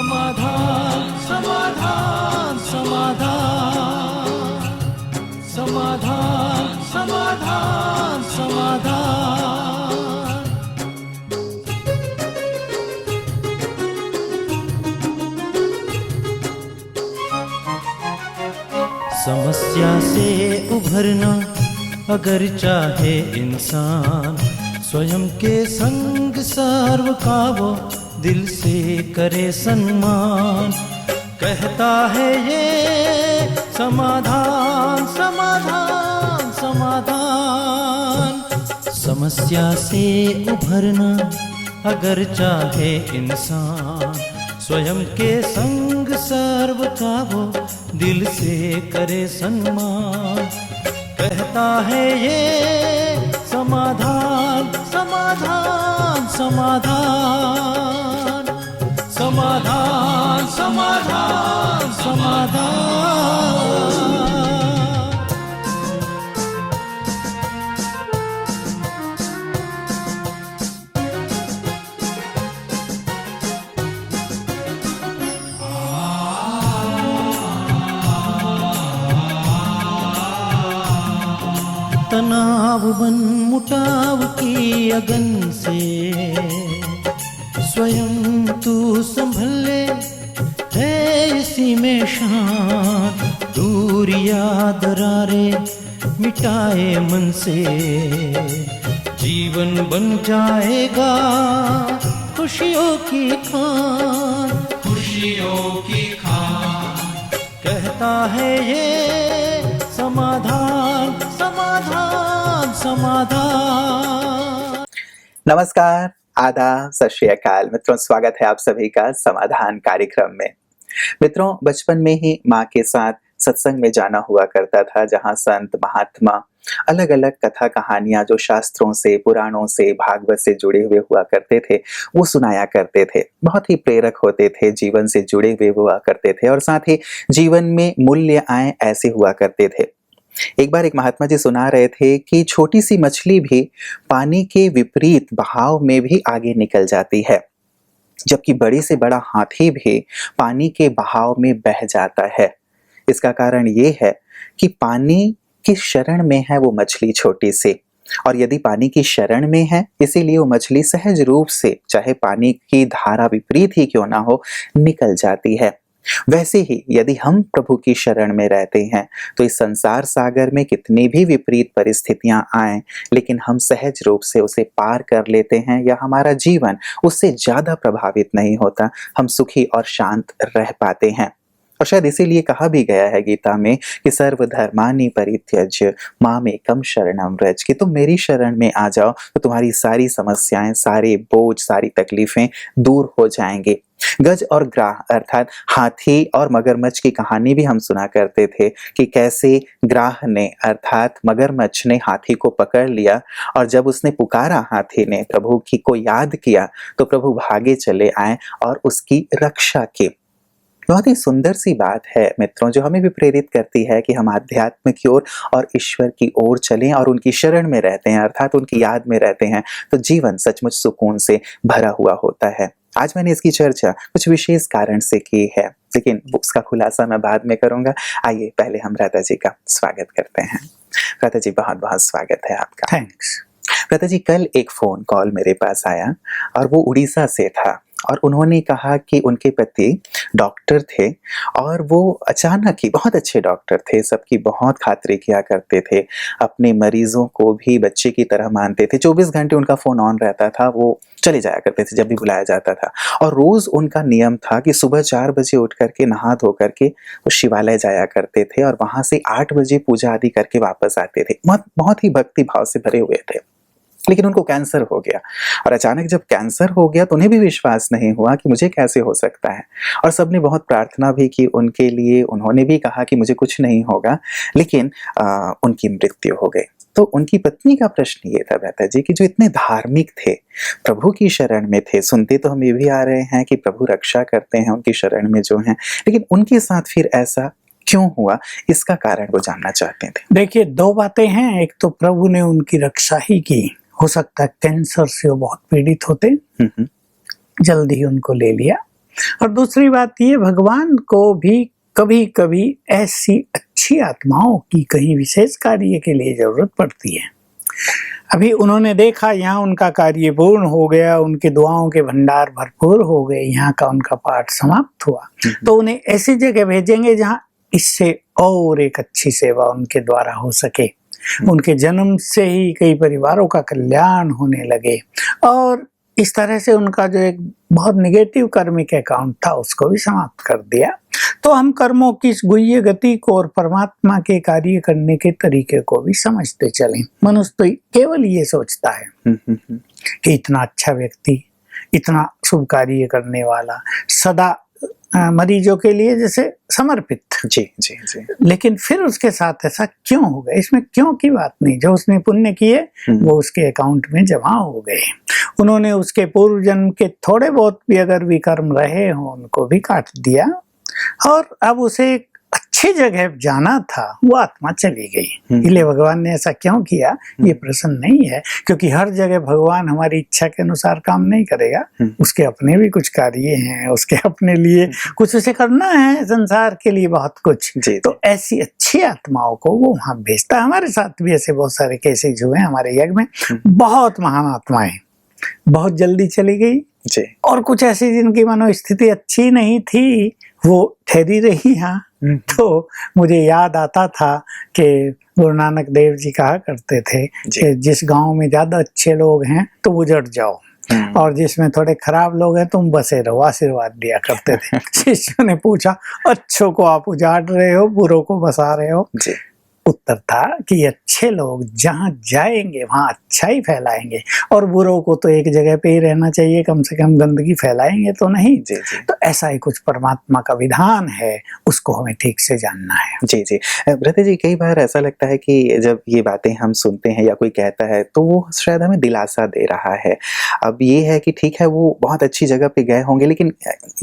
समाधान समाधान समाधान समाधान समाधान समाधान। समस्या से उभरना अगर चाहे इंसान, स्वयं के संग सर्व का वो दिल से करे सम्मान। कहता है ये समाधान समाधान समाधान। समस्या से उभरना अगर चाहे इंसान, स्वयं के संग सर्व का वो दिल से करे सम्मान। कहता है ये समाधान समाधान समाधान समाधान समाधान समाधान। तनाव बन मुटाव की अगन से स्वयं तू संभल ले, है इसी में शान। दूरिया दरारे मिटाए मन से, जीवन बन जाएगा खुशियों की खान खुशियों की खान। कहता है ये समाधान समाधान समाधान। नमस्कार, आदाब, सत श्री अकाल मित्रों, स्वागत है आप सभी का समाधान कार्यक्रम में। मित्रों, बचपन में ही माँ के साथ सत्संग में जाना हुआ करता था, जहाँ संत महात्मा अलग अलग कथा कहानियां जो शास्त्रों से, पुराणों से, भागवत से जुड़े हुए हुआ करते थे वो सुनाया करते थे। बहुत ही प्रेरक होते थे, जीवन से जुड़े हुए हुआ करते थे और साथ ही जीवन में मूल्य आए ऐसे हुआ करते थे। एक बार एक महात्मा जी सुना रहे थे कि छोटी सी मछली भी पानी के विपरीत बहाव में भी आगे निकल जाती है, जबकि बड़े से बड़ा हाथी भी पानी के बहाव में बह जाता है। इसका कारण ये है कि पानी की शरण में है वो मछली छोटी सी, और यदि पानी की शरण में है इसीलिए वो मछली सहज रूप से, चाहे पानी की धारा विपरीत ही क्यों ना हो, निकल जाती है। वैसे ही यदि हम प्रभु की शरण में रहते हैं तो इस संसार सागर में कितनी भी विपरीत परिस्थितियां आएं, लेकिन हम सहज रूप से उसे पार कर लेते हैं, या हमारा जीवन उससे ज्यादा प्रभावित नहीं होता, हम सुखी और शांत रह पाते हैं। और शायद इसीलिए कहा भी गया है गीता में कि सर्वधर्मानि परित्यज्य मामेकं शरणं व्रज, कि तुम मेरी शरण में आ जाओ तो तुम्हारी सारी समस्याएं, सारे बोझ, सारी तकलीफें दूर हो जाएंगे। गज और ग्राह अर्थात हाथी और मगरमच्छ की कहानी भी हम सुना करते थे कि कैसे ग्राह ने अर्थात मगरमच्छ ने हाथी को पकड़ लिया, और जब उसने पुकारा, हाथी ने प्रभु की को याद किया, तो प्रभु भागे चले आए और उसकी रक्षा की। बहुत ही सुंदर सी बात है मित्रों, जो हमें भी प्रेरित करती है कि हम आध्यात्म की ओर और ईश्वर की ओर चलें और उनकी शरण में रहते हैं, अर्थात उनकी याद में रहते हैं, तो जीवन सचमुच सुकून से भरा हुआ होता है। आज मैंने इसकी चर्चा कुछ विशेष कारण से की है, लेकिन उसका खुलासा मैं बाद में करूंगा। आइए पहले हम राधा जी का स्वागत करते हैं। राधा जी, बहुत बहुत स्वागत है आपका। थैंक्स। राधा जी, कल एक फोन कॉल मेरे पास आया और वो उड़ीसा से था, और उन्होंने कहा कि उनके पति डॉक्टर थे और वो अचानक ही, बहुत अच्छे डॉक्टर थे, सबकी बहुत खातिरी किया करते थे, अपने मरीजों को भी बच्चे की तरह मानते थे। 24 घंटे उनका फोन ऑन रहता था, वो चले जाया करते थे जब भी बुलाया जाता था। और रोज उनका नियम था कि सुबह 4 बजे उठ करके नहा धो करके वो शिवालय जाया करते थे और वहां से 8 बजे पूजा आदि करके वापस आते थे। बहुत ही भक्ति भाव से भरे हुए थे। लेकिन उनको कैंसर हो गया, और अचानक जब कैंसर हो गया तो उन्हें भी विश्वास नहीं हुआ कि मुझे कैसे हो सकता है, और सबने बहुत प्रार्थना भी की उनके लिए। उन्होंने भी कहा कि मुझे कुछ नहीं होगा, लेकिन उनकी मृत्यु हो गई। तो उनकी पत्नी का प्रश्न ये था भ्राता जी कि जो इतने धार्मिक थे, प्रभु की शरण में थे, सुनते तो हम ये भी आ रहे हैं कि प्रभु रक्षा करते हैं उनकी शरण में जो हैं, लेकिन उनके साथ फिर ऐसा क्यों हुआ, इसका कारण वो जानना चाहते थे। देखिए, 2 बातें हैं। एक तो प्रभु ने उनकी रक्षा ही की। हो सकता है कैंसर से वो बहुत पीड़ित होते, जल्दी ही उनको ले लिया। और दूसरी बात ये, भगवान को भी कभी कभी ऐसी अच्छी आत्माओं की कहीं विशेष कार्य के लिए जरूरत पड़ती है। अभी उन्होंने देखा यहाँ उनका कार्य पूर्ण हो गया, उनके दुआओं के भंडार भरपूर हो गए, यहाँ का उनका पाठ समाप्त हुआ, तो उन्हें ऐसी जगह भेजेंगे जहाँ इससे और एक अच्छी सेवा उनके द्वारा हो सके। उनके जन्म से ही कई परिवारों का कल्याण होने लगे और इस तरह से उनका जो एक बहुत निगेटिव कर्मिक अकाउंट था उसको भी समाप्त कर दिया। तो हम कर्मों की इस गुह्य गति को और परमात्मा के कार्य करने के तरीके को भी समझते चलें। मनुष्य तो केवल ये सोचता है कि इतना अच्छा व्यक्ति, इतना शुभ कार्य करने वाला, सदा मरीजों के लिए जैसे समर्पित। जी जी जी। लेकिन फिर उसके साथ ऐसा क्यों हो गया? इसमें क्यों की बात नहीं, जो उसने पुण्य किए वो उसके अकाउंट में जमा हो गए। उन्होंने उसके पूर्व जन्म के थोड़े बहुत भी अगर विकर्म रहे हों उनको भी काट दिया और अब उसे एक अच्छी जगह जाना था, वो आत्मा चली गई। इसलिए भगवान ने ऐसा क्यों किया ये प्रश्न नहीं है, क्योंकि हर जगह भगवान हमारी इच्छा के अनुसार काम नहीं करेगा। उसके अपने भी कुछ कार्य हैं, उसके अपने लिए कुछ उसे करना है, संसार के लिए बहुत कुछ। तो ऐसी अच्छी आत्माओं को वो वहां भेजता है। हमारे साथ भी ऐसे बहुत सारे केसेज हुए हमारे यज्ञ में। बहुत महान आत्माएं बहुत जल्दी चली गई और कुछ ऐसी जिनकी मनोस्थिति अच्छी नहीं थी वो ठहरी रही यहाँ। तो मुझे याद आता था कि गुरु नानक देव जी कहा करते थे कि जिस गांव में ज्यादा अच्छे लोग हैं तो उजड़ जाओ और जिसमें थोड़े खराब लोग हैं तुम बसे रहो, आशीर्वाद दिया करते थे। शिष्यों ने पूछा, अच्छों को आप उजाड़ रहे हो, बुरों को बसा रहे हो? उत्तर था कि अच्छे लोग जहाँ जाएंगे वहाँ अच्छा ही फैलाएंगे और बुरों को तो एक जगह पे ही रहना चाहिए, कम से कम गंदगी फैलाएंगे तो नहीं। तो ऐसा ही कुछ परमात्मा का विधान है, उसको हमें ठीक से जानना है। जी जी। भ्राता जी, कई बार ऐसा लगता है कि जब ये बातें हम सुनते हैं या कोई कहता है तो वो शायद हमें दिलासा दे रहा है। अब ये है कि ठीक है वो बहुत अच्छी जगह पे गए होंगे, लेकिन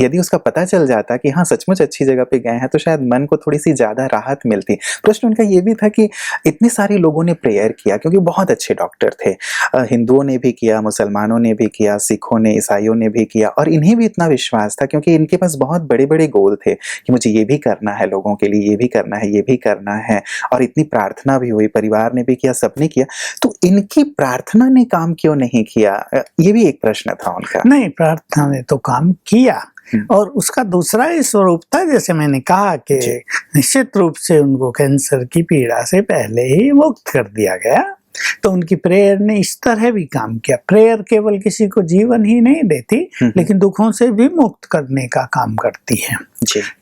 यदि उसका पता चल जाता कि हाँ सचमुच अच्छी जगह पे गए हैं तो शायद मन को थोड़ी सी ज्यादा राहत मिलती। प्रश्न उनका ये भी था कि इतने सारे लोगों ने प्रेयर किया क्योंकि बहुत अच्छे डॉक्टर थे, हिंदुओं ने भी किया, मुसलमानों ने भी किया, सिखों ने, ईसाइयों ने भी किया और इन्हें भी इतना विश्वास था क्योंकि इनके पास बहुत बड़े बड़े गोल थे कि मुझे ये भी करना है, लोगों के लिए ये भी करना है, ये भी करना है। और इतनी प्रार्थना भी हुई, परिवार ने भी किया, सबने किया। तो इनकी प्रार्थना ने काम क्यों नहीं किया? ये भी एक प्रश्न था उनका। नहीं, प्रार्थना ने तो काम किया और उसका दूसरा ही स्वरूप था, जैसे मैंने कहा कि निश्चित रूप से उनको कैंसर की पीड़ा से पहले ही मुक्त कर दिया गया। तो उनकी प्रेयर ने इस तरह भी काम किया। प्रेयर केवल किसी को जीवन ही नहीं देती लेकिन दुखों से भी मुक्त करने का काम करती है।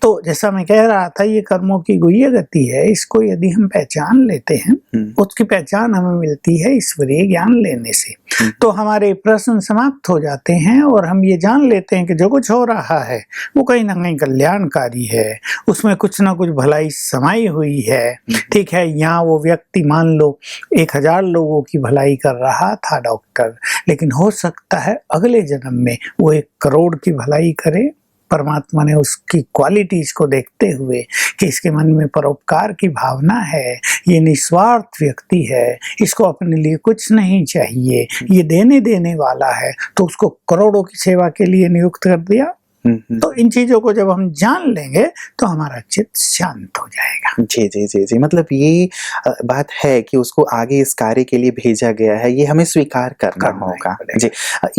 तो जैसा मैं कह रहा था, ये कर्मों की गुह्य गति है, इसको यदि हम पहचान लेते हैं, उसकी पहचान हमें मिलती है ईश्वरीय ज्ञान लेने से, तो हमारे प्रश्न समाप्त हो जाते हैं और हम ये जान लेते हैं कि जो कुछ हो रहा है वो कहीं ना कहीं कल्याणकारी है, उसमें कुछ ना कुछ भलाई समाई हुई है। ठीक है, यहाँ वो व्यक्ति मान लो 1000 लोगों की भलाई कर रहा था डॉक्टर, लेकिन हो सकता है अगले जन्म में वो 1 करोड़ की भलाई करे। परमात्मा ने उसकी क्वालिटीज को देखते हुए कि इसके मन में परोपकार की भावना है, ये निस्वार्थ व्यक्ति है, इसको अपने लिए कुछ नहीं चाहिए, ये देने वाला है, तो उसको करोड़ों की सेवा के लिए नियुक्त कर दिया। तो इन चीजों को जब हम जान लेंगे तो हमारा चित्त शांत हो जाएगा। जी जी जी जी। मतलब ये बात है कि उसको आगे इस कार्य के लिए भेजा गया है, ये हमें स्वीकार करना होगा। जी,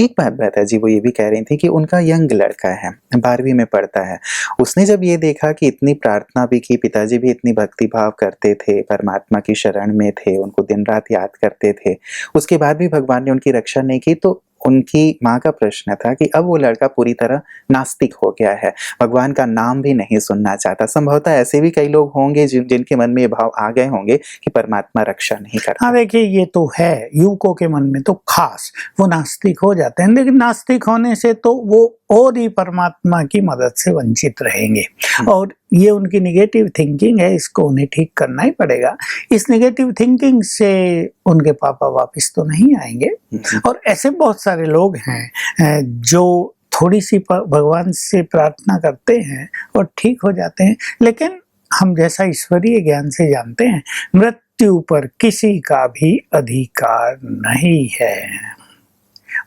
एक बात बता जी, वो ये भी कह रही थी कि उनका यंग लड़का है, 12वीं में पढ़ता है। उसने जब ये देखा कि इतनी प्रार्थना भी की, पिताजी भी इतनी भक्ति भाव करते थे, परमात्मा की शरण में थे, उनको दिन रात याद करते थे, उसके बाद भी भगवान ने उनकी रक्षा नहीं की, तो उनकी माँ का प्रश्न था कि अब वो लड़का पूरी तरह नास्तिक हो गया है, भगवान का नाम भी नहीं सुनना चाहता। संभवतः ऐसे भी कई लोग होंगे जिनके मन में ये भाव आ गए होंगे कि परमात्मा रक्षा नहीं करता। हाँ, देखिए ये तो है, युवकों के मन में तो खास वो नास्तिक हो जाते हैं, लेकिन नास्तिक होने से तो वो और ही परमात्मा की मदद से वंचित रहेंगे और ये उनकी निगेटिव थिंकिंग है, इसको उन्हें ठीक करना ही पड़ेगा। इस निगेटिव थिंकिंग से उनके पापा वापस तो नहीं आएंगे और ऐसे बहुत सारे लोग हैं जो थोड़ी सी भगवान से प्रार्थना करते हैं और ठीक हो जाते हैं, लेकिन हम जैसा ईश्वरीय ज्ञान से जानते हैं मृत्यु पर किसी का भी अधिकार नहीं है।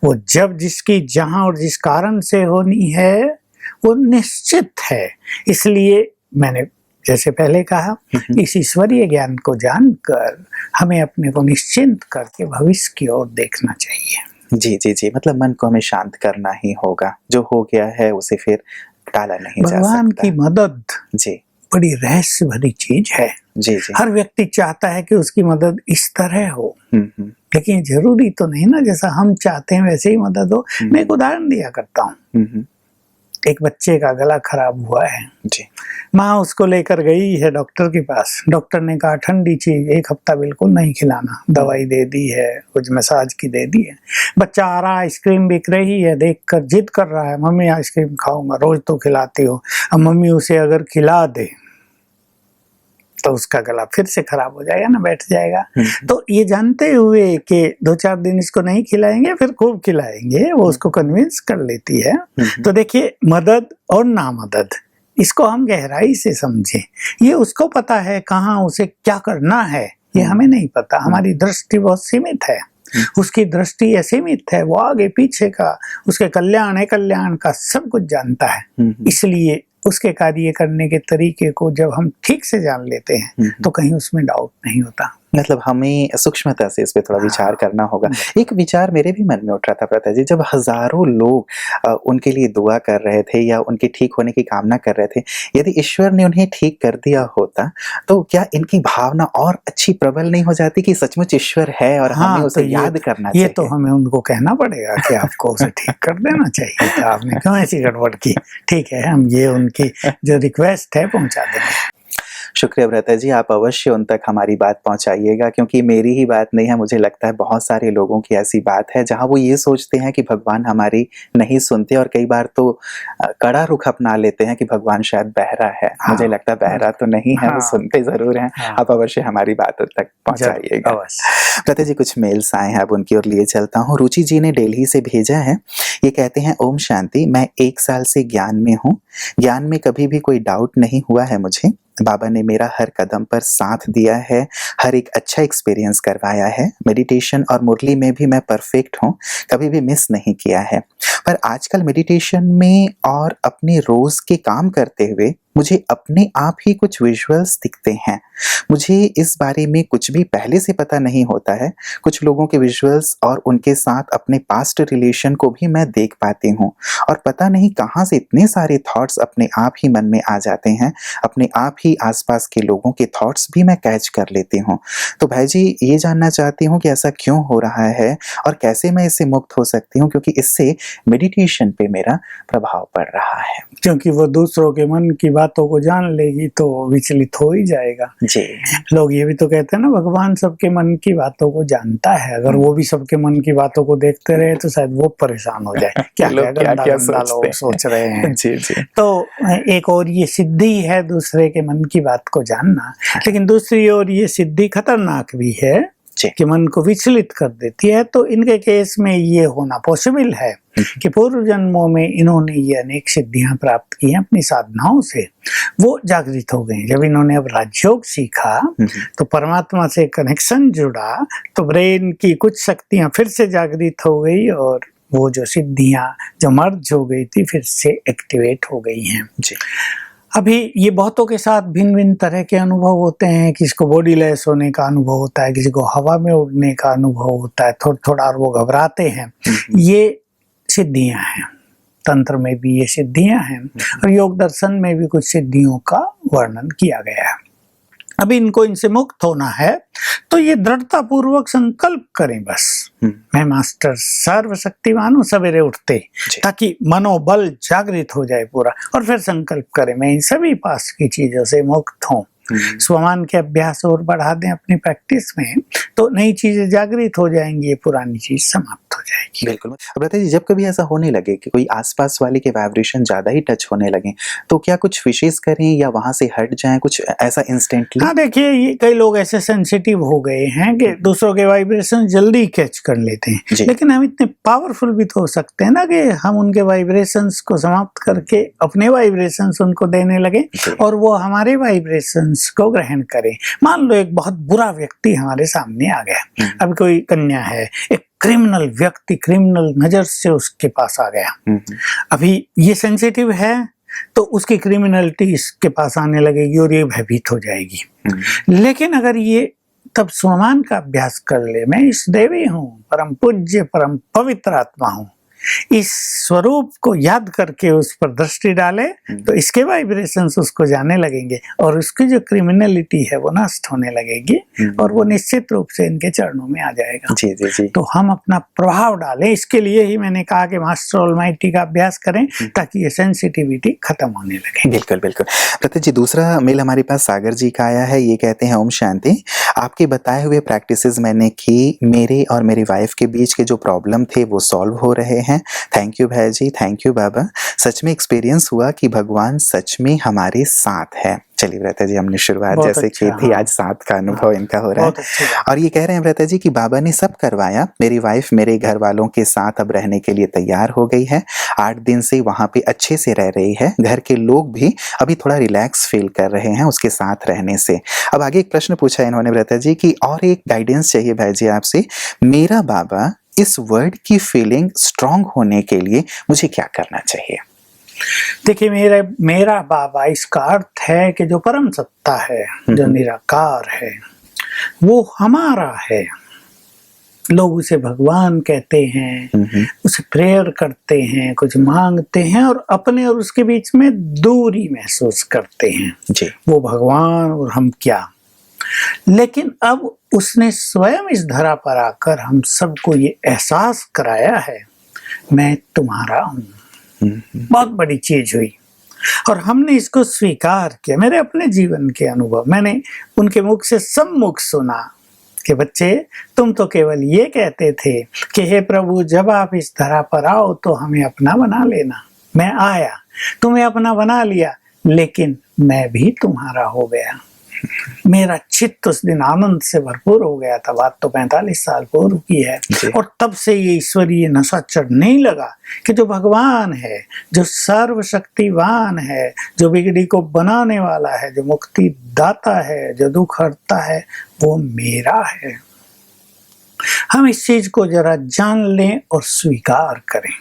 वो जब जिसकी जहां और जिस कारण से होनी है वो निश्चित है। इसलिए मैंने जैसे पहले कहा, इस ईश्वरीय ज्ञान को जानकर हमें अपने को निश्चिंत करके भविष्य की ओर देखना चाहिए। जी जी जी, मतलब मन को हमें शांत करना ही होगा। जो हो गया है उसे फिर टाला नहीं जा सकता। भगवान की मदद जी बड़ी रहस्य भरी चीज है। जी जी। हर व्यक्ति चाहता है कि उसकी मदद इस तरह हो, लेकिन जरूरी तो नहीं ना जैसा हम चाहते हैं वैसे ही मदद हो। मैं एक उदाहरण दिया करता हूँ। एक बच्चे का गला खराब हुआ है जी। माँ उसको लेकर गई है डॉक्टर के पास। डॉक्टर ने कहा ठंडी चीज 1 हफ्ता बिल्कुल नहीं खिलाना। दवाई दे दी है, कुछ मसाज की दे दी है। बच्चा आ रहा, आइसक्रीम बिक रही है, देखकर जिद कर रहा है, मम्मी आइसक्रीम खाऊंगा, रोज तो खिलाती हो। अब मम्मी उसे अगर खिला दे तो उसका गला फिर से खराब हो जाएगा ना, बैठ जाएगा। तो ये जानते हुए कि 2-4 दिन इसको नहीं खिलाएंगे फिर खूब खिलाएंगे, वो उसको कन्विंस कर लेती है। तो देखिए, मदद और नामदद, इसको हम गहराई से समझें। ये उसको पता है कहाँ उसे क्या करना है, ये हमें नहीं पता। हमारी दृष्टि बहुत सीमित है, उसकी दृष्टि असीमित है। वो आगे पीछे का, उसके कल्याण अकल्याण का सब कुछ जानता है। इसलिए उसके कार्य करने के तरीके को जब हम ठीक से जान लेते हैं तो कहीं उसमें डाउट नहीं होता। मतलब हमें सूक्ष्मता से इस पे थोड़ा विचार करना होगा। एक विचार मेरे भी मन में उठ रहा था प्रता जी, जब हजारों लोग उनके लिए दुआ कर रहे थे या उनके ठीक होने की कामना कर रहे थे, यदि ईश्वर ने उन्हें ठीक कर दिया होता तो क्या इनकी भावना और अच्छी प्रबल नहीं हो जाती कि सचमुच ईश्वर है और हमें उसे याद करना चाहिए? ये तो हमें उनको कहना पड़ेगा कि आपको उसे ठीक कर देना चाहिए था, आपने क्यों ऐसी गड़बड़ की। ठीक है, हम ये उनकी जो रिक्वेस्ट है पहुंचा देंगे। शुक्रिया भ्राता जी, आप अवश्य उन तक हमारी बात पहुंचाइएगा, क्योंकि मेरी ही बात नहीं है, मुझे लगता है बहुत सारे लोगों की ऐसी बात है जहां वो ये सोचते हैं कि भगवान हमारी नहीं सुनते, और कई बार तो कड़ा रुख अपना लेते हैं कि भगवान शायद बहरा है। मुझे लगता है बहरा तो नहीं है, वो सुनते जरूर हैं। आप अवश्य हमारी बात उन तक पहुंचाइएगा। भ्राता जी, कुछ मेल्स आए हैं, अब उनकी ओर लिए चलता हूँ। रुचि जी ने दिल्ली से भेजा है। ये कहते हैं, ओम शांति, मैं 1 साल से ज्ञान में हूँ। ज्ञान में कभी भी कोई डाउट नहीं हुआ है मुझे। बाबा ने मेरा हर कदम पर साथ दिया है, हर एक अच्छा एक्सपीरियंस करवाया है। मेडिटेशन और मुरली में भी मैं परफेक्ट हूँ, कभी भी मिस नहीं किया है। पर आजकल मेडिटेशन में और अपने रोज के काम करते हुए मुझे अपने आप ही कुछ विजुअल्स दिखते हैं। मुझे इस बारे में कुछ भी पहले से पता नहीं होता है। कुछ लोगों के विजुअल्स और उनके साथ अपने पास्ट रिलेशन को भी मैं देख पाती हूँ, और पता नहीं कहाँ से इतने सारे थॉट्स अपने आप ही मन में आ जाते हैं। अपने आप ही आसपास के लोगों के थॉट्स भी मैं कैच कर लेती हूँ। तो भाई जी, ये जानना चाहती हूँ कि ऐसा क्यों हो रहा है और कैसे मैं इससे मुक्त हो सकती हूँ, क्योंकि इससे मेडिटेशन पे मेरा प्रभाव पड़ रहा है। क्योंकि वो दूसरों के मन की बातों को जान लेगी तो विचलित हो ही जाएगा। जी, लोग ये भी तो कहते हैं ना, भगवान सबके मन की बातों को जानता है। अगर वो भी सबके मन की बातों को देखते रहे तो शायद वो परेशान हो जाए। क्या गंदा लोग सोच रहे हैं। जी जी। तो एक और ये सिद्धि है दूसरे के मन की बात को जानना, लेकिन दूसरी ओर ये सिद्धि खतरनाक भी है कि मन को विचलित कर देती है। तो इनके केस में ये होना पॉसिबल है कि पूर्व जन्मों में इन्होंने ये अनेक सिद्धियां प्राप्त की हैं अपनी साधनाओं से। वो जागृत हो गए। जब इन्होंने अब राजयोग सीखा तो परमात्मा से कनेक्शन जुड़ा, तो ब्रेन की कुछ शक्तियां फिर से जागृत हो गई, और वो जो सिद्धियां जो मर्ज हो गई थी फिर से एक्टिवेट हो गई हैं। जी। अभी ये बहुतों के साथ भिन्न भिन्न तरह के अनुभव होते हैं। किसी को बॉडी लेस होने का अनुभव होता है, किसी को हवा में उड़ने का अनुभव होता है थोड़ा थोड़ा, और वो घबराते हैं। ये सिद्धियां हैं। तंत्र में भी ये सिद्धियां हैं, और योग दर्शन में भी कुछ सिद्धियों का वर्णन किया गया है। अभी इनको इनसे मुक्त होना है तो ये दृढ़ता पूर्वक संकल्प करें बस, मैं मास्टर सर्वशक्तिमान हूँ सवेरे उठते, ताकि मनोबल जागृत हो जाए पूरा, और फिर संकल्प करें मैं इन सभी पास की चीजों से मुक्त हूँ। स्वमान के अभ्यास और बढ़ा दें अपनी प्रैक्टिस में, तो नई चीजें जागृत हो जाएंगी, ये पुरानी चीज समाप्त हो जाएगी। बिल्कुल। ब्रता जी, जब कभी ऐसा होने लगे कि कोई आसपास वाले के वाइब्रेशन ज्यादा ही टच होने लगे, तो क्या कुछ विशेष करें या वहां से हट जाएं, कुछ ऐसा इंस्टेंटली? हाँ, देखिए, ये कई लोग ऐसे सेंसिटिव हो गए हैं कि दूसरों के वाइब्रेशन जल्दी कैच कर लेते हैं, लेकिन हम इतने पावरफुल भी तो हो सकते हैं ना कि हम उनके वाइब्रेशंस को समाप्त करके अपने वाइब्रेशंस उनको देने लगे, और वो हमारे वाइब्रेशंस को ग्रहण करें। मान लो एक बहुत बुरा व्यक्ति हमारे सामने आ गया, अब कोई कन्या है, एक क्रिमिनल व्यक्ति क्रिमिनल नजर से उसके पास आ गया। अभी ये सेंसिटिव है तो उसकी क्रिमिनलिटी इसके पास आने लगेगी और ये भयभीत हो जाएगी। लेकिन अगर ये तब स्वमान का अभ्यास कर ले, मैं इस देवी हूँ, परम पूज्य परम पवित्र आत्मा हूँ, इस स्वरूप को याद करके उस पर दृष्टि डाले तो इसके वाइब्रेशंस उसको जाने लगेंगे और उसकी जो क्रिमिनलिटी है वो नष्ट होने लगेगी और वो निश्चित रूप से इनके चरणों में आ जाएगा। जी जी जी। तो हम अपना प्रभाव डालें, इसके लिए ही मैंने कहा कि मास्टर ऑलमाइटी का अभ्यास करें ताकि ये सेंसिटिविटी खत्म होने लगे। बिल्कुल बिल्कुल। प्रतीक जी, दूसरा मेल हमारे पास सागर जी का आया है। ये कहते हैं, ओम शांति, आपके बताए हुए प्रैक्टिसेस मैंने की, मेरे और मेरी वाइफ के बीच के जो प्रॉब्लम थे वो सॉल्व हो रहे हैं। थैंक यू भाई जी, थैंक यू बाबा। सच में एक्सपीरियंस हुआ कि भगवान सच में हमारे साथ है। चलिए व्रता जी, हमने शुरुआत जैसे की थी, आज साथ का अनुभव इनका हो रहा है। और ये कह रहे हैं व्रता जी कि बाबा ने सब करवाया, मेरी वाइफ मेरे घर वालों के साथ अब रहने के लिए तैयार हो गई है, 8 दिन से वहाँ पे अच्छे से रह रही है, घर के लोग भी अभी थोड़ा रिलैक्स फील कर रहे हैं उसके साथ रहने से। अब आगे एक प्रश्न पूछा इन्होंने व्रता जी कि और एक गाइडेंस चाहिए भाई जी आपसे, मेरा बाबा इस वर्ड की फीलिंग स्ट्रांग होने के लिए मुझे क्या करना चाहिए? देखिए, मेरा बाबा इसका अर्थ है कि जो परम सत्ता है, जो निराकार है, वो हमारा है। लोग उसे भगवान कहते हैं, उसे प्रेयर करते हैं, कुछ मांगते हैं और अपने और उसके बीच में दूरी महसूस करते हैं जी। वो भगवान और हम क्या। लेकिन अब उसने स्वयं इस धरा पर आकर हम सबको ये एहसास कराया है, मैं तुम्हारा हूँ। बहुत बड़ी चीज हुई और हमने इसको स्वीकार किया। मेरे अपने जीवन के अनुभव मैंने उनके मुख से सम्मुख सुना कि बच्चे, तुम तो केवल ये कहते थे कि हे प्रभु, जब आप इस धरा पर आओ तो हमें अपना बना लेना। मैं आया, तुम्हें अपना बना लिया, लेकिन मैं भी तुम्हारा हो गया। मेरा चित्त उस दिन आनंद से भरपूर हो गया था। बात तो 45 साल पूर्व की है और तब से ये ईश्वरीय नशा चढ़ने ही लगा कि जो भगवान है, जो सर्वशक्तिवान है, जो बिगड़ी को बनाने वाला है, जो मुक्ति दाता है, जो दुख हरता है, वो मेरा है। हम इस चीज को जरा जान लें और स्वीकार करें।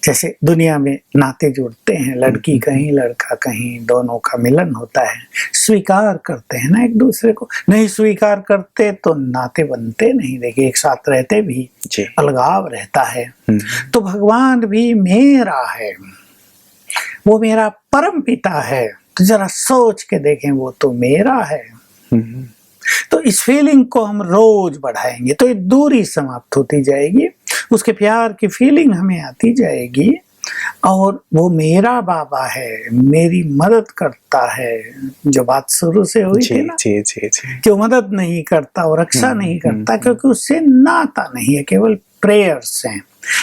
जैसे दुनिया में नाते जुड़ते हैं, लड़की कहीं लड़का कहीं, दोनों का मिलन होता है, स्वीकार करते हैं ना एक दूसरे को। नहीं स्वीकार करते तो नाते बनते नहीं। देखिए, एक साथ रहते भी अलगाव रहता है। तो भगवान भी मेरा है, वो मेरा परम पिता है। तो जरा सोच के देखें, वो तो मेरा है। तो इस फीलिंग को हम रोज बढ़ाएंगे तो ये दूरी समाप्त होती जाएगी, उसके प्यार की फीलिंग हमें आती जाएगी और वो मेरा बाबा है, मेरी मदद करता है। जो बात शुरू से हुई थी ना कि वो मदद नहीं करता और रक्षा नहीं करता, क्योंकि उससे नाता नहीं है, केवल प्रेयर्स हैं।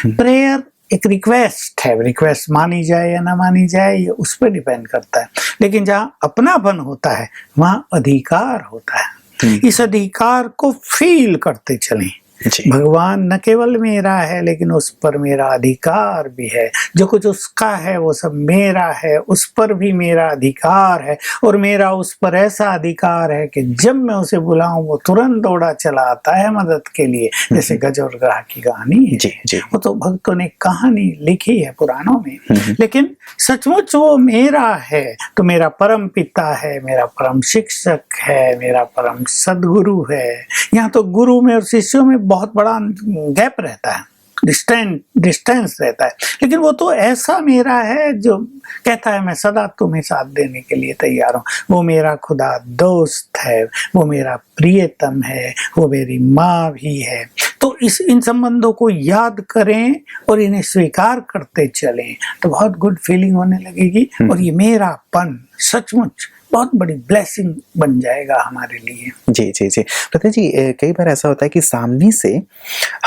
प्रेयर एक रिक्वेस्ट है, रिक्वेस्ट मानी जाए या ना मानी जाए ये उस पर डिपेंड करता है। लेकिन जहाँ अपनापन होता है वहाँ अधिकार होता है। इस अधिकार को फील करते चलें। भगवान न केवल मेरा है, लेकिन उस पर मेरा अधिकार भी है। जो कुछ उसका है वो सब मेरा है, उस पर भी मेरा अधिकार है। और मेरा उस पर ऐसा अधिकार है कि जब मैं उसे बुलाऊं वो तुरंत दौड़ा चला आता है मदद के लिए। जैसे गज और ग्राह की कहानी है, जी। वो तो भक्तों ने कहानी लिखी है पुराणों में, लेकिन सचमुच वो मेरा है। तो मेरा परम पिता है, मेरा परम शिक्षक है, मेरा परम सदगुरु है। यहाँ तो गुरु में और शिष्यों में बहुत बड़ा गैप रहता है, डिस्टेंस रहता है, लेकिन वो तो ऐसा मेरा है जो कहता है मैं सदा तुम्हें साथ देने के लिए तैयार हूँ। वो मेरा खुदा दोस्त है, वो मेरा प्रियतम है, वो मेरी माँ भी है। तो इन संबंधों को याद करें और इन्हें स्वीकार करते चलें तो बहुत गुड फीलिंग होने लगेगी और ये मेरापन सचमुच बहुत बड़ी ब्लेसिंग बन जाएगा हमारे लिए। जी। प्रतीक जी, कई बार ऐसा होता है कि सामने से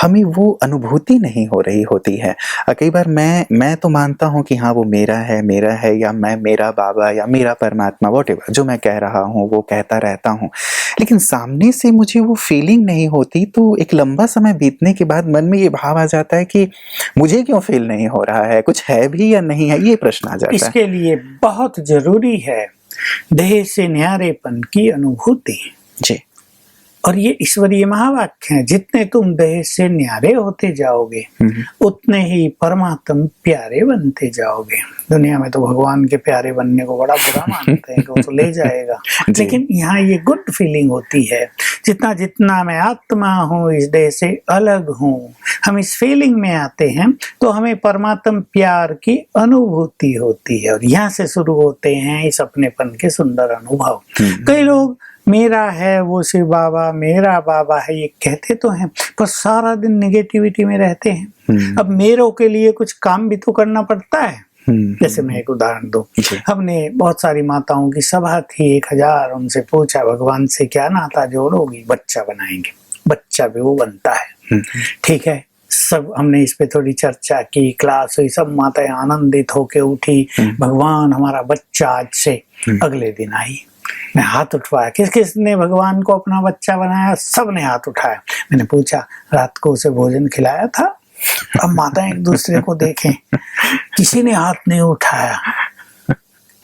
हमें वो अनुभूति नहीं हो रही होती है। कई बार मैं तो मानता हूँ कि हाँ वो मेरा है या मैं मेरा बाबा या मेरा परमात्मा, व्हाटएवर जो मैं कह रहा हूँ वो कहता रहता हूँ, लेकिन सामने से मुझे वो फीलिंग नहीं होती। तो एक लंबा समय बीतने के बाद मन में ये भाव आ जाता है कि मुझे क्यों फील नहीं हो रहा है, कुछ है भी या नहीं है, ये प्रश्न आ जाता है। इसके लिए बहुत जरूरी है देह से न्यारेपन की अनुभूति। जी। और ये ईश्वरीय महावाक्य है, जितने तुम देह से न्यारे होते जाओगे उतने ही परमात्म प्यारे बनते जाओगे। दुनिया में तो भगवान के प्यारे बनने को बड़ा बुरा मानते हैं कि वो तो ले जाएगा, लेकिन यहाँ ये गुड फीलिंग होती है, जितना जितना मैं आत्मा हूँ इस देह से अलग हूँ, हम इस फीलिंग में आते हैं तो हमें परमात्म प्यार की अनुभूति होती है, और यहाँ से शुरू होते हैं इस अपनेपन के सुंदर अनुभव। कई लोग मेरा है वो शिव बाबा, मेरा बाबा है, ये कहते तो हैं पर सारा दिन नेगेटिविटी में रहते हैं। अब मेरों के लिए कुछ काम भी तो करना पड़ता है। जैसे मैं एक उदाहरण दूं, हमने बहुत सारी माताओं की सभा थी, 1000, उनसे पूछा भगवान से क्या नाता जोड़ोगी, बच्चा बनाएंगे, बच्चा भी वो बनता है, ठीक है। सब हमने इस पे थोड़ी चर्चा की, क्लास हुई, सब माताएं आनंदित होके उठी, भगवान हमारा बच्चा आज से। अगले दिन आई, मैं हाथ उठवाया, किस किस ने भगवान को अपना बच्चा बनाया, सब ने हाथ उठाया। मैंने पूछा रात को उसे भोजन खिलाया था? अब माताएं एक दूसरे को देखें, किसी ने हाथ नहीं उठाया।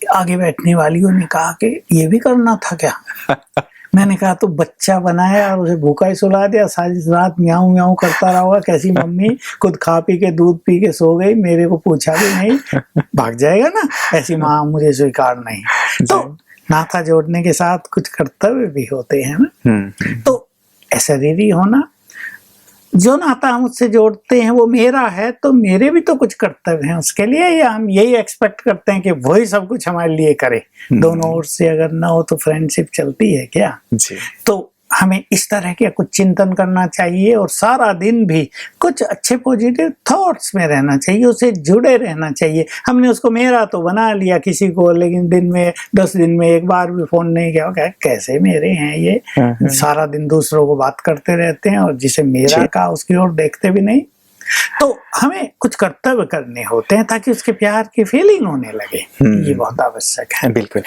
आगे बैठने वालियों ने कहा कि ये भी करना था क्या? मैंने कहा तो बच्चा बनाया और उसे भूखा ही सुला दिया, सारी रात म्याऊं म्याऊं करता रहा होगा। कैसी मम्मी, खुद खा पी के दूध पी के सो गई, मेरे को पूछा भी नहीं, भाग जाएगा ना, ऐसी माँ मुझे स्वीकार नहीं। तो नाता जोड़ने के साथ कुछ कर्तव्य भी होते हैं ना। तो अशरीरी होना, जो नाता हम उससे जोड़ते हैं वो मेरा है, तो मेरे भी तो कुछ कर्तव्य हैं उसके लिए, या हम यही एक्सपेक्ट करते हैं कि वही सब कुछ हमारे लिए करे। दोनों ओर से अगर ना हो तो फ्रेंडशिप चलती है क्या जी? तो हमें इस तरह के कुछ चिंतन करना चाहिए, और सारा दिन भी कुछ अच्छे पॉजिटिव थॉट्स में रहना चाहिए, उससे जुड़े रहना चाहिए। हमने उसको मेरा तो बना लिया किसी को, लेकिन दिन में 10 दिन में एक बार भी फोन नहीं किया, क्या कैसे मेरे हैं ये, सारा दिन दूसरों को बात करते रहते हैं, और जिसे मेरा कहा उसकी ओर देखते भी नहीं। तो हमें कुछ कर्तव्य करने होते हैं ताकि उसके प्यार की फीलिंग होने लगे, ये बहुत आवश्यक है। बिल्कुल।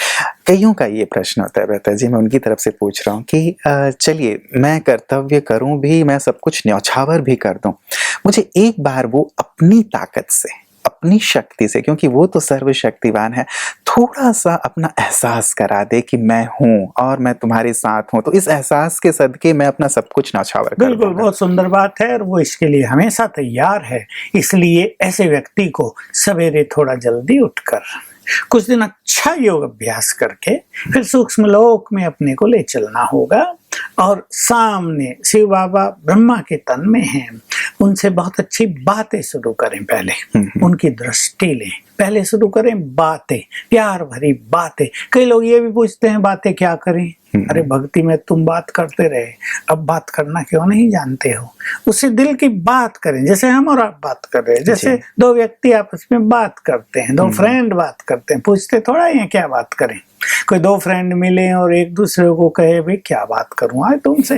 कईयों का ये प्रश्न होता है बेहतर जी, मैं उनकी तरफ से पूछ रहा हूँ कि चलिए मैं कर्तव्य करूं भी, मैं सब कुछ न्यौछावर भी कर दूं, मुझे एक बार वो अपनी ताकत से, अपनी शक्ति से, क्योंकि वो तो सर्वशक्तिवान है, थोड़ा सा अपना एहसास करा दे कि मैं हूँ और मैं तुम्हारे साथ हूँ, तो इस एहसास के सदके मैं अपना सब कुछ न्यौछावर कर दूंगा। बिल्कुल, बहुत सुंदर बात है, और वो इसके लिए हमेशा तैयार है। इसलिए ऐसे व्यक्ति को सवेरे थोड़ा जल्दी उठकर कुछ दिन अच्छा योग अभ्यास करके फिर सूक्ष्म लोक में अपने को ले चलना होगा, और सामने शिव बाबा ब्रह्मा के तन में हैं, उनसे बहुत अच्छी बातें शुरू करें, पहले उनकी दृष्टि लें, पहले शुरू करें बातें, प्यार भरी बातें। कई लोग ये भी पूछते हैं बातें क्या करें, अरे भक्ति में तुम बात करते रहे, अब बात करना क्यों नहीं जानते हो? उससे दिल की बात करें, जैसे हम और आप बात कर रहे हैं, जैसे दो व्यक्ति आपस में बात करते हैं, दो फ्रेंड बात करते हैं, पूछते थोड़ा है क्या बात करें। कोई दो फ्रेंड मिले और एक दूसरे को कहे भाई क्या बात करूं आज तुमसे,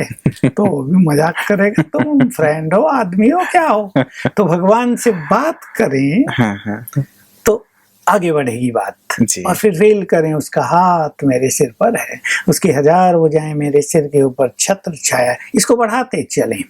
तो वो भी मजाक करेगा, तुम फ्रेंड हो, आदमी हो, क्या हो। तो भगवान से बात करें तो आगे बढ़ेगी बात, और फिर फील करें उसका हाथ मेरे सिर पर है, उसकी 1000 भुजाएं मेरे सिर के ऊपर छत्र छाया, इसको बढ़ाते चलें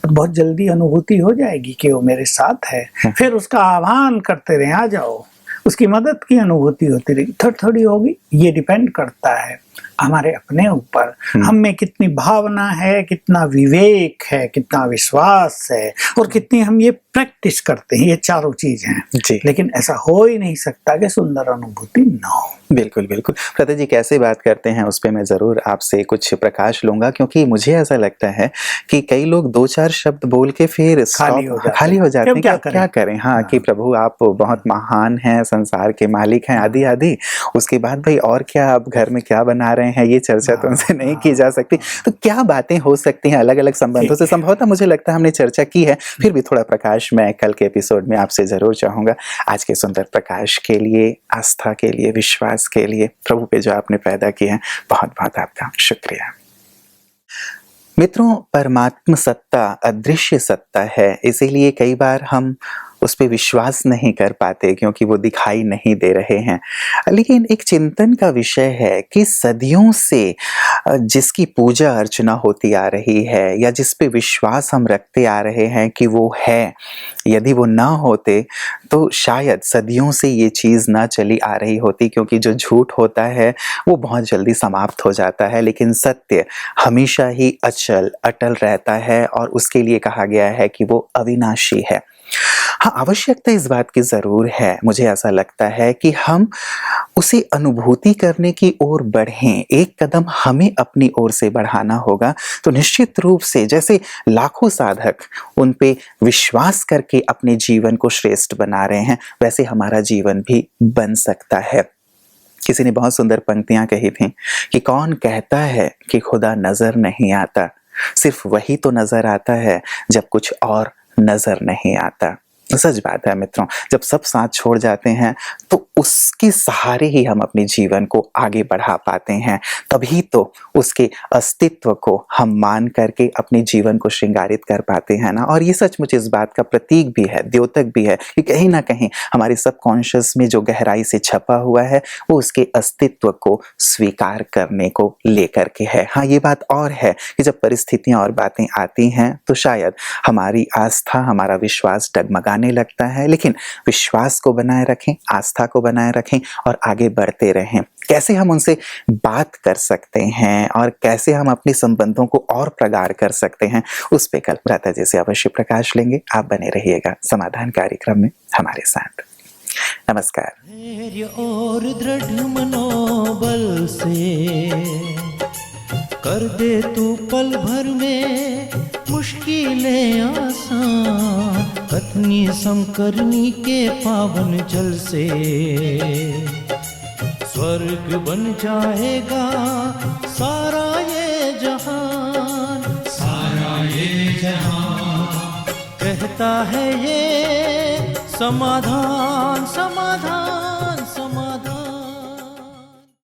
और बहुत जल्दी अनुभूति हो जाएगी कि वो मेरे साथ है। फिर उसका आह्वान करते रहें, आ जाओ, उसकी मदद की अनुभूति होती रहेगी, थोड़ी थोड़ी होगी। ये डिपेंड करता है हमारे अपने ऊपर, हम में कितनी भावना है, कितना विवेक है, कितना विश्वास है, और कितनी हम ये प्रैक्टिस करते हैं। ये चारों चीज हैं, लेकिन ऐसा हो ही नहीं सकता कि सुंदर अनुभूति ना हो। बिल्कुल बिल्कुल। प्रता जी कैसे बात करते हैं उस पे मैं जरूर आपसे कुछ प्रकाश लूंगा, क्योंकि मुझे ऐसा लगता है कि कई लोग 2-4 शब्द बोल के फिर खाली हो जाते हैं, क्या करें। हाँ, कि प्रभु आप बहुत महान हैं, संसार के मालिक हैं, आदि आदि। उसके बाद भाई और क्या, आप घर में क्या बना रहे हैं, ये चर्चा तो उनसे नहीं की जा सकती। तो क्या बातें हो सकती हैं अलग अलग संबंधों से? संभवतः मुझे लगता है हमने चर्चा की है, फिर भी थोड़ा प्रकाश मैं कल के एपिसोड में आपसे जरूर चाहूंगा। आज के सुंदर प्रकाश के लिए, आस्था के लिए, विश्वास के लिए, प्रभु पे जो आपने पैदा किया है, बहुत बहुत आपका शुक्रिया। मित्रों, परमात्मा सत्ता अदृश्य सत्ता है, इसीलिए कई बार हम उस पे विश्वास नहीं कर पाते क्योंकि वो दिखाई नहीं दे रहे हैं। लेकिन एक चिंतन का विषय है कि सदियों से जिसकी पूजा अर्चना होती आ रही है या जिस पे विश्वास हम रखते आ रहे हैं कि वो है, यदि वो ना होते तो शायद सदियों से ये चीज़ ना चली आ रही होती, क्योंकि जो झूठ होता है वो बहुत जल्दी समाप्त हो जाता है, लेकिन सत्य हमेशा ही अचल अटल रहता है और उसके लिए कहा गया है कि वो अविनाशी है। हाँ, आवश्यकता इस बात की ज़रूर है, मुझे ऐसा लगता है कि हम उसे अनुभूति करने की ओर बढ़ें, एक कदम हमें अपनी ओर से बढ़ाना होगा। तो निश्चित रूप से जैसे लाखों साधक उन पे विश्वास करके अपने जीवन को श्रेष्ठ बना रहे हैं, वैसे हमारा जीवन भी बन सकता है। किसी ने बहुत सुंदर पंक्तियां कही थी कि कौन कहता है कि खुदा नजर नहीं आता, सिर्फ वही तो नजर आता है जब कुछ और नजर नहीं आता। सच बात है मित्रों, जब सब साथ छोड़ जाते हैं तो उसके सहारे ही हम अपने जीवन को आगे बढ़ा पाते हैं, तभी तो उसके अस्तित्व को हम मान करके अपने जीवन को श्रृंगारित कर पाते हैं ना। और ये सचमुच इस बात का प्रतीक भी है, द्योतक भी है कि कहीं ना कहीं हमारे सबकॉन्शियस में जो गहराई से छपा हुआ है वो उसके अस्तित्व को स्वीकार करने को लेकर के है। हाँ, ये बात और है कि जब परिस्थितियां और बातें आती हैं तो शायद हमारी आस्था, हमारा विश्वास डगमगाने लगता है, लेकिन विश्वास को बनाए रखें, आस्था को बनाए रखें और आगे बढ़ते रहें। कैसे हम उनसे बात कर सकते हैं और कैसे हम अपने संबंधों को और प्रगाढ़ कर सकते हैं, उस पे कल भ्राता जी से अवश्य प्रकाश लेंगे। आप बने रहिएगा समाधान कार्यक्रम में हमारे साथ। नमस्कार। धैर्य और दृढ़ मनोबल से कर दे तू पल भर में मुश्किलें आसान, कथनी समकरनी के पावन जल से स्वर्ग बन जाएगा सारा ये जहान, सारा ये जहान। कहता है ये समाधान समाधान।